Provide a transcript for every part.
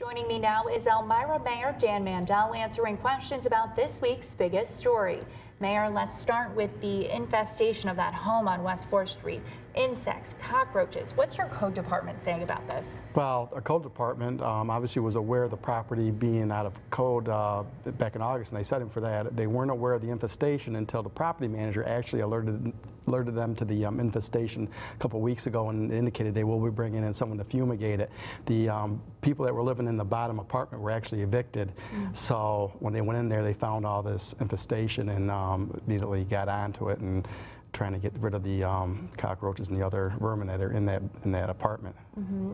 Joining me now is Elmira Mayor Dan Mandel answering questions about this week's biggest story. Mayor, let's start with the infestation of that home on West 4th Street. Insects, cockroaches. What's your code department saying about this? Well, our code department obviously was aware of the property being out of code back in August, and they set him for that. They weren't aware of the infestation until the property manager actually alerted them to the infestation a couple weeks ago and indicated they will be bringing in someone to fumigate it. The people that were living in the bottom apartment were actually evicted. So when they went in there, they found all this infestation and immediately got onto it and trying to get rid of the cockroaches and the other vermin that are in that apartment.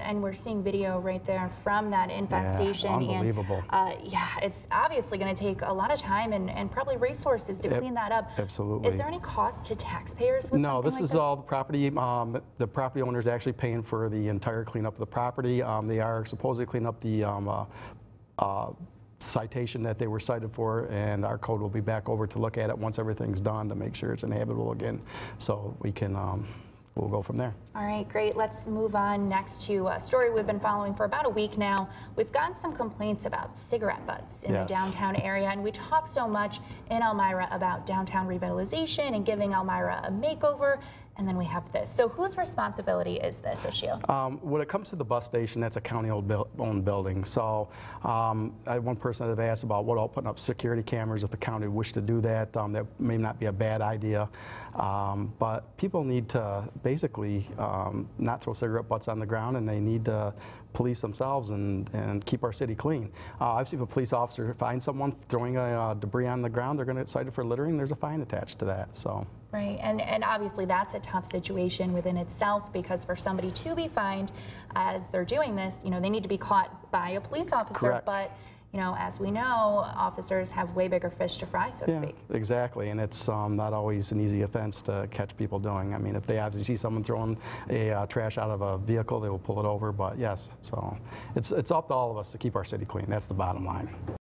And we're seeing video right there from that infestation. Yeah, unbelievable. And, yeah, it's obviously going to take a lot of time and probably resources to clean that up. Absolutely. Is there any cost to taxpayers with No, this like is all the property. The property owner is actually paying for the entire cleanup of the property. They are supposedly cleaning up the citation that they were cited for, and our code will be back over to look at it once everything's done to make sure it's inhabitable again, so we can we'll go from there. All right, great. Let's move on next to a story we've been following for about a week now. We've gotten some complaints about cigarette butts in the downtown area, and we talk so much in Elmira about downtown revitalization and giving Elmira a makeover. And then we have this. So whose responsibility is this issue? When it comes to the bus station, that's a county-owned building. So I had one person that have asked about what putting up security cameras if the county wished to do that. That may not be a bad idea. But people need to basically not throw cigarette butts on the ground, and they need to police themselves and keep our city clean. Obviously, if a police officer finds someone throwing debris on the ground, they're going to get cited for littering. There's a fine attached to that. So. Right, and obviously that's a tough situation within itself, because for somebody to be fined as they're doing this, you know, they need to be caught by a police officer. Correct. But, you know, as we know, officers have way bigger fish to fry, so to speak. Exactly, and it's not always an easy offense to catch people doing. I mean, if they obviously see someone throwing a trash out of a vehicle, they will pull it over. But yes, so it's up to all of us to keep our city clean. That's the bottom line.